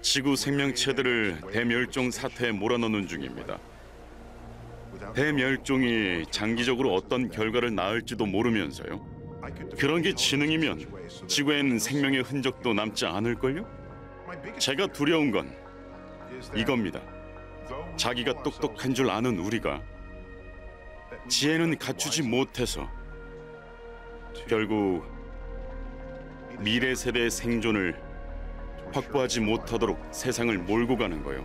지구 생명체들을 대멸종 사태에 몰아넣는 중입니다. 대멸종이 장기적으로 어떤 결과를 낳을지도 모르면서요. 그런 게 지능이면 지구엔 생명의 흔적도 남지 않을걸요? 제가 두려운 건 이겁니다. 자기가 똑똑한 줄 아는 우리가 지혜는 갖추지 못해서 결국 미래 세대의 생존을 확보하지 못하도록 세상을 몰고 가는 거예요.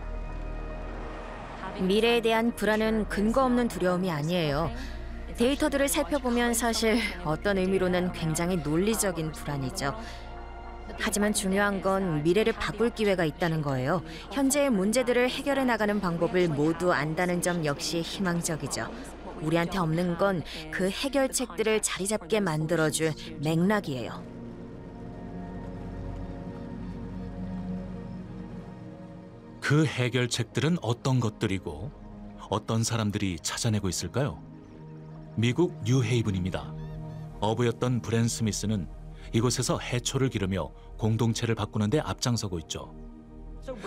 미래에 대한 불안은 근거 없는 두려움이 아니에요. 데이터들을 살펴보면 사실 어떤 의미로는 굉장히 논리적인 불안이죠. 하지만 중요한 건 미래를 바꿀 기회가 있다는 거예요. 현재의 문제들을 해결해 나가는 방법을 모두 안다는 점 역시 희망적이죠. 우리한테 없는 건 그 해결책들을 자리 잡게 만들어줄 맥락이에요. 그 해결책들은 어떤 것들이고 어떤 사람들이 찾아내고 있을까요? 미국 뉴헤이븐입니다. 어부였던 브랜 스미스는 이곳에서 해초를 기르며 공동체를 바꾸는 데 앞장서고 있죠.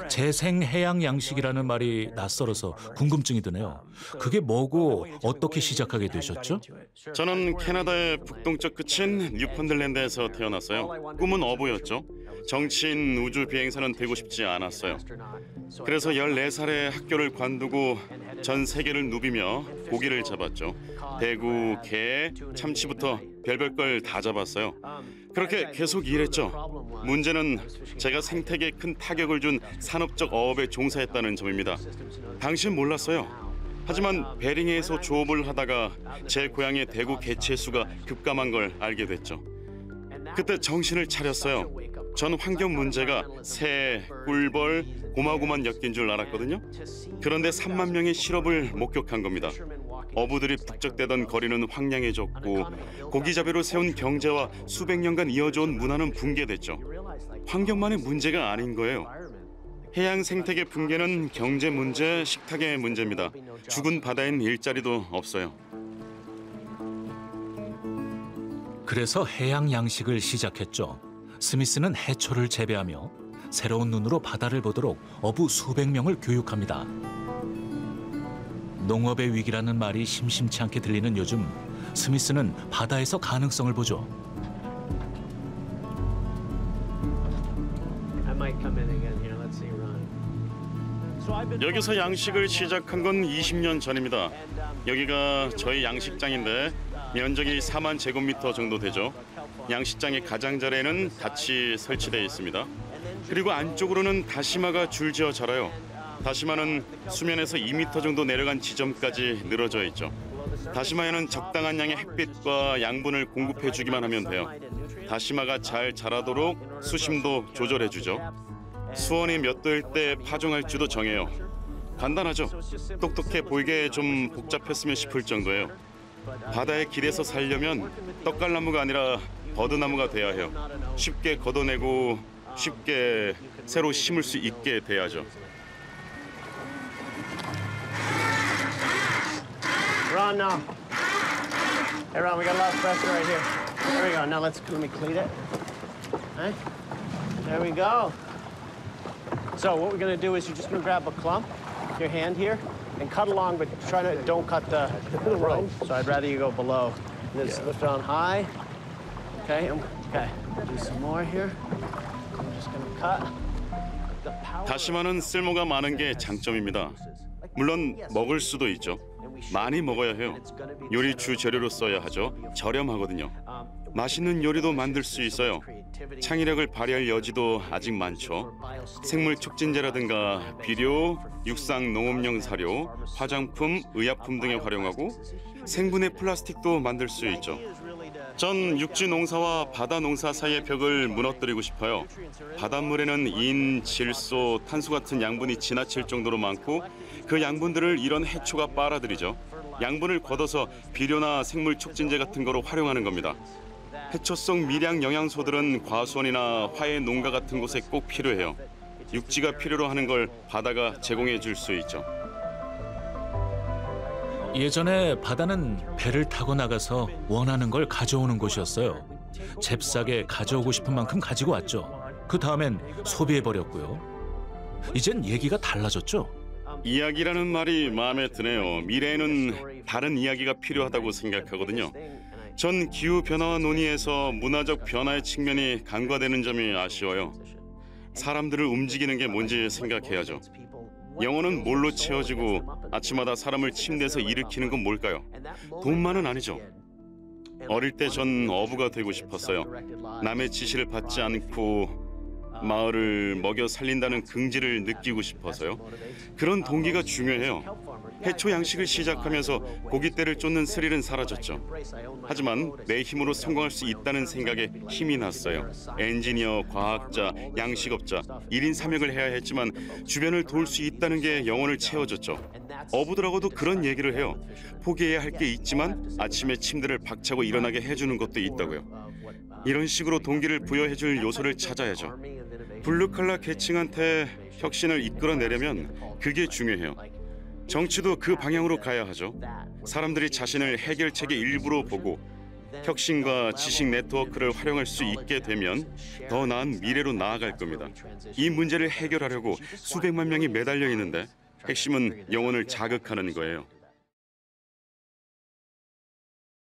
재생 해양 양식이라는 말이 낯설어서 궁금증이 드네요. 그게 뭐고 어떻게 시작하게 되셨죠? 저는 캐나다의 북동쪽 끝인 뉴펀들랜드에서 태어났어요. 꿈은 어부였죠. 정치인 우주 비행사는 되고 싶지 않았어요. 그래서 14살에 학교를 관두고 전 세계를 누비며 고기를 잡았죠. 대구, 게, 참치부터 별별 걸 다 잡았어요. 그렇게 계속 일했죠. 문제는 제가 생태계에 큰 타격을 준 산업적 어업에 종사했다는 점입니다. 당시엔 몰랐어요. 하지만 베링해에서 조업을 하다가 제 고향의 대구 개체수가 급감한 걸 알게 됐죠. 그때 정신을 차렸어요. 전 환경 문제가 새, 꿀벌, 고마고만 엮인 줄 알았거든요. 그런데 3만 명의 실업을 목격한 겁니다. 어부들이 북적대던 거리는 황량해졌고 고기잡이로 세운 경제와 수백 년간 이어져온 문화는 붕괴됐죠. 환경만의 문제가 아닌 거예요. 해양 생태계 붕괴는 경제 문제, 식탁의 문제입니다. 죽은 바다엔 일자리도 없어요. 그래서 해양 양식을 시작했죠. 스미스는 해초를 재배하며 새로운 눈으로 바다를 보도록 어부 수백 명을 교육합니다. 농업의 위기라는 말이 심심치 않게 들리는 요즘, 스미스는 바다에서 가능성을 보죠. 여기서 양식을 시작한 건 20년 전입니다. 여기가 저희 양식장인데 면적이 4만 제곱미터 정도 되죠. 양식장의 가장자리에는 밭이 설치되어 있습니다. 그리고 안쪽으로는 다시마가 줄지어 자라요. 다시마는 수면에서 2m 정도 내려간 지점까지 늘어져 있죠. 다시마에는 적당한 양의 햇빛과 양분을 공급해주기만 하면 돼요. 다시마가 잘 자라도록 수심도 조절해주죠. 수온이 몇 도일 때 파종할지도 정해요. 간단하죠? 똑똑해 보이게 좀 복잡했으면 싶을 정도예요. 바다의 길에서 살려면 떡갈나무가 아니라 버드나무가 돼야 해요. 쉽게 걷어내고 쉽게 새로 심을 수 있게 돼야죠. Ron, now. Hey, Ron, we got a lot of pressure right here. There we go. Now let me clean it. Right? There we go. So what we're going to do is you're just going to grab a clump, your hand here, and cut along, but don't cut the rope. So I'd rather you go below. And just lift it on high. Okay, okay. Do some more here. I'm just going to cut. 다시마는 쓸모가 많은 게 장점입니다. 물론 먹을 수도 있죠. 많이 먹어야 해요. 요리 주재료로 써야 하죠. 저렴하거든요. 맛있는 요리도 만들 수 있어요. 창의력을 발휘할 여지도 아직 많죠. 생물 촉진제라든가 비료, 육상 농업용 사료, 화장품, 의약품 등에 활용하고 생분해 플라스틱도 만들 수 있죠. 전 육지 농사와 바다 농사 사이의 벽을 무너뜨리고 싶어요. 바닷물에는 인, 질소, 탄소 같은 양분이 지나칠 정도로 많고 그 양분들을 이런 해초가 빨아들이죠. 양분을 걷어서 비료나 생물 촉진제 같은 거로 활용하는 겁니다. 해초성 미량 영양소들은 과수원이나 화훼 농가 같은 곳에 꼭 필요해요. 육지가 필요로 하는 걸 바다가 제공해 줄 수 있죠. 예전에 바다는 배를 타고 나가서 원하는 걸 가져오는 곳이었어요. 잽싸게 가져오고 싶은 만큼 가지고 왔죠. 그 다음엔 소비해버렸고요. 이젠 얘기가 달라졌죠. 이야기라는 말이 마음에 드네요. 미래에는 다른 이야기가 필요하다고 생각하거든요. 전 기후변화와 논의에서 문화적 변화의 측면이 간과되는 점이 아쉬워요. 사람들을 움직이는 게 뭔지 생각해야죠. 영혼은 뭘로 채워지고 아침마다 사람을 침대에서 일으키는 건 뭘까요? 돈만은 아니죠. 어릴 때 전 어부가 되고 싶었어요. 남의 지시를 받지 않고 마을을 먹여 살린다는 긍지를 느끼고 싶어서요. 그런 동기가 중요해요. 해초 양식을 시작하면서 고깃대를 쫓는 스릴은 사라졌죠. 하지만 내 힘으로 성공할 수 있다는 생각에 힘이 났어요. 엔지니어, 과학자, 양식업자, 1인 3역을 해야 했지만 주변을 도울 수 있다는 게 영혼을 채워줬죠. 어부들하고도 그런 얘기를 해요. 포기해야 할 게 있지만 아침에 침대를 박차고 일어나게 해주는 것도 있다고요. 이런 식으로 동기를 부여해줄 요소를 찾아야죠. 블루칼라 계층한테 혁신을 이끌어내려면 그게 중요해요. 정치도 그 방향으로 가야 하죠. 사람들이 자신을 해결책의 일부로 보고 혁신과 지식 네트워크를 활용할 수 있게 되면 더 나은 미래로 나아갈 겁니다. 이 문제를 해결하려고 수백만 명이 매달려 있는데 핵심은 영혼을 자극하는 거예요.